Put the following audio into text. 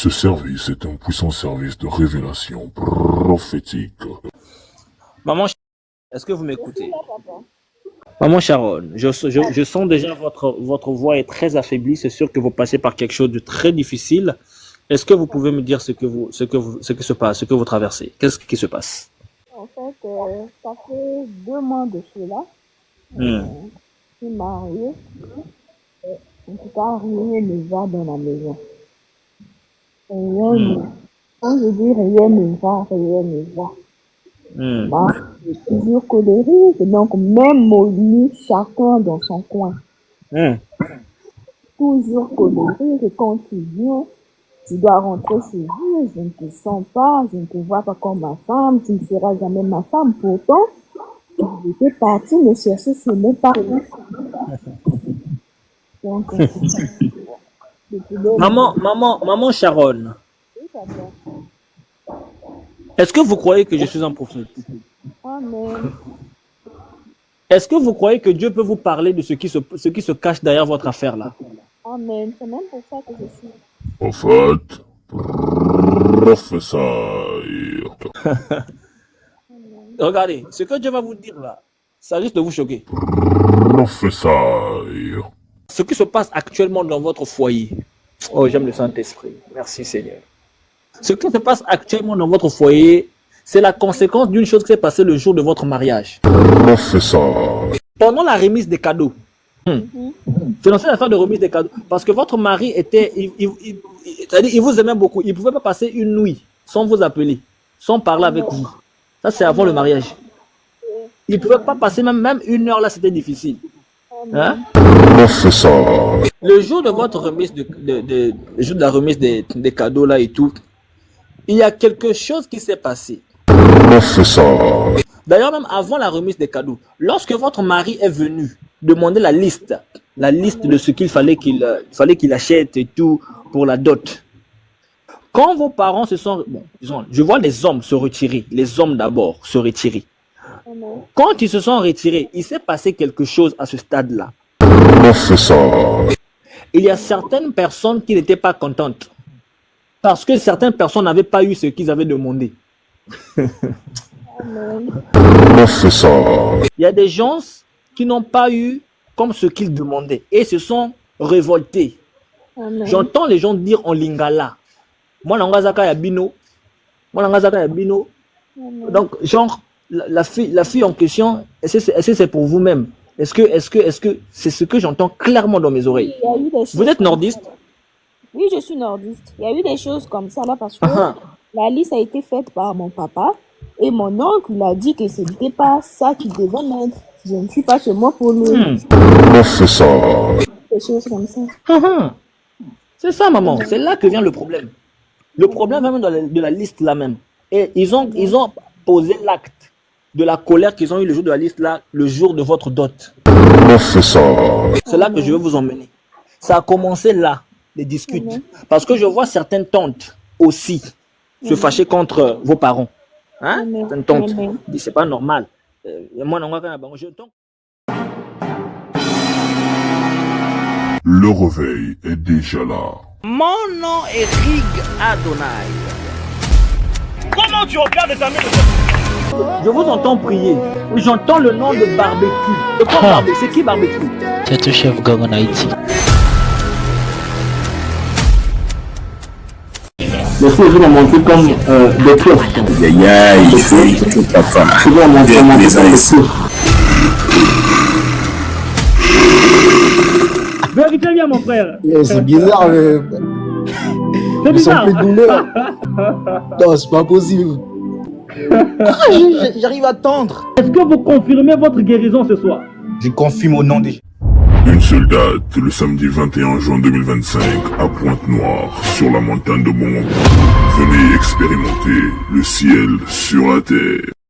Ce service est un puissant service de révélation prophétique. Maman, est-ce que vous m'écoutez? Là, papa. Maman Sharon, je sens déjà votre voix est très affaiblie. C'est sûr que vous passez par quelque chose de très difficile. Est-ce que vous pouvez me dire ce qui se passe, ce que vous traversez? Qu'est-ce qui se passe? En fait, ça fait 2 mois de cela. Hmm. Je suis mariée. En tout cas, rien ne va dans la maison. Rien ne... Quand je dis rien ne va, rien ne va. Bah, je suis toujours colérique, donc même molli, chacun dans son coin. Toujours colérique, et quand tu viens, tu dois rentrer chez vous, je ne te sens pas, je ne te vois pas comme ma femme, tu ne seras jamais ma femme. Pourtant, j'étais partie me chercher chez mes parents. Donc, Maman Sharon, oui, papa. est-ce que vous croyez que je suis un prophète? Amen. Est-ce que vous croyez que Dieu peut vous parler de ce qui se cache derrière votre affaire là? Amen. C'est même pour ça que je suis. Prophète, prophétie. Regardez, ce que Dieu va vous dire là, ça risque de vous choquer. Prophétie. Ce qui se passe actuellement dans votre foyer. Oh, j'aime le Saint-Esprit. Merci Seigneur. Ce qui se passe actuellement dans votre foyer, c'est la conséquence d'une chose qui s'est passée le jour de votre mariage. Prophétie. Pendant la remise des cadeaux. C'est dans cette affaire de remise des cadeaux. Parce que votre mari était... c'est-à-dire, il vous aimait beaucoup. Il ne pouvait pas passer une nuit sans vous appeler, sans parler avec vous. Ça, c'est avant le mariage. Il ne pouvait pas passer même une heure là, c'était difficile. Hein? Prophétie. Le jour de votre remise le jour de la remise des cadeaux là et tout, il y a quelque chose qui s'est passé. Prophétie. D'ailleurs, même avant la remise des cadeaux, lorsque votre mari est venu demander la liste de ce qu'il fallait qu'il achète et tout pour la dot. Quand vos parents se sont... Bon, disons, je vois les hommes se retirer, les hommes d'abord se retirer. Quand ils se sont retirés, il s'est passé quelque chose à ce stade-là. Prophétie. Il y a certaines personnes qui n'étaient pas contentes parce que certaines personnes n'avaient pas eu ce qu'ils avaient demandé. Prophétie. Il y a des gens qui n'ont pas eu comme ce qu'ils demandaient et se sont révoltés. J'entends les gens dire en lingala. Moi, l'angazaka ya bino. Donc, genre, la fille en question, est-ce que c'est pour vous-même? Est-ce que c'est ce que j'entends clairement dans mes oreilles? Il y a eu des choses Vous êtes comme nordiste? ça. Oui, je suis nordiste. Il y a eu des choses comme ça là parce que la liste a été faite par mon papa et mon oncle il a dit que ce n'était pas ça qu'il devait mettre. Je ne suis pas chez moi pour lui. Prophétie. Des choses comme ça. C'est ça, maman. C'est là que vient le problème. Le problème vient de la liste là même. Et ils ont posé l'acte de la colère qu'ils ont eu le jour de la liste là, le jour de votre dot. Prophétie. C'est là que je veux vous emmener. Ça a commencé là, les disputes. Parce que je vois certaines tantes aussi se fâcher contre vos parents. Hein? Certaines tantes disent c'est pas normal. Moi, Le réveil est déjà là. Mon nom est Rig Adonai. Comment tu regardes ta main? Je vous entends prier. J'entends le nom de barbecue. De quoi barbecue? C'est qui barbecue? C'est le chef gang en Haïti. Les choses vont monter comme des cloches. Aïe, c'est ta femme. Ils vont monter comme des cloches. Vérifie bien, mon frère. C'est bizarre, mais. C'est Ils sont bizarre. plus douleurs. Non, c'est pas possible. J'arrive à tendre. Est-ce que vous confirmez votre guérison ce soir? Je confirme au nom de Une seule date, le samedi 21 juin 2025, à Pointe-Noire, sur la montagne de Bonbon. Venez expérimenter le ciel sur la terre.